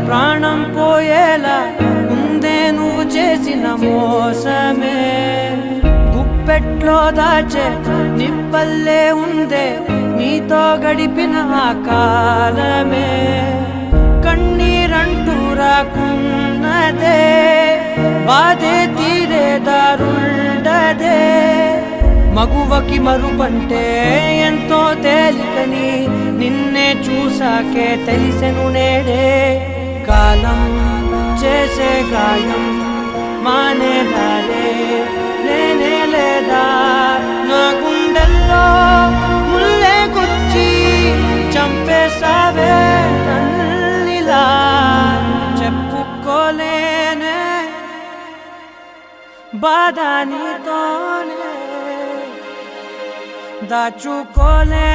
ప్రాణం పోయేలా ముందే నువ్వు చేసిన మోసమే గుప్పెట్లో దాచే నిప్పల్లే ఉందే నీతో గడిపిన ఆ కాలమే కన్నీరంటూ రాకున్నదే బాధే తీరే దారుండదే మగువకి మరుపంటే ఎంతో తేలికని నిన్నే చూసాకే తెలిసెను నేడే కాలం చేసే గాయం మానేదారే లేనే లేదా నా గుండెల్లో ముల్లే గుచ్చి చంపేసావే నన్నిలా చెప్పుకోలేనే బాధ నీతోనే దాచుకోలే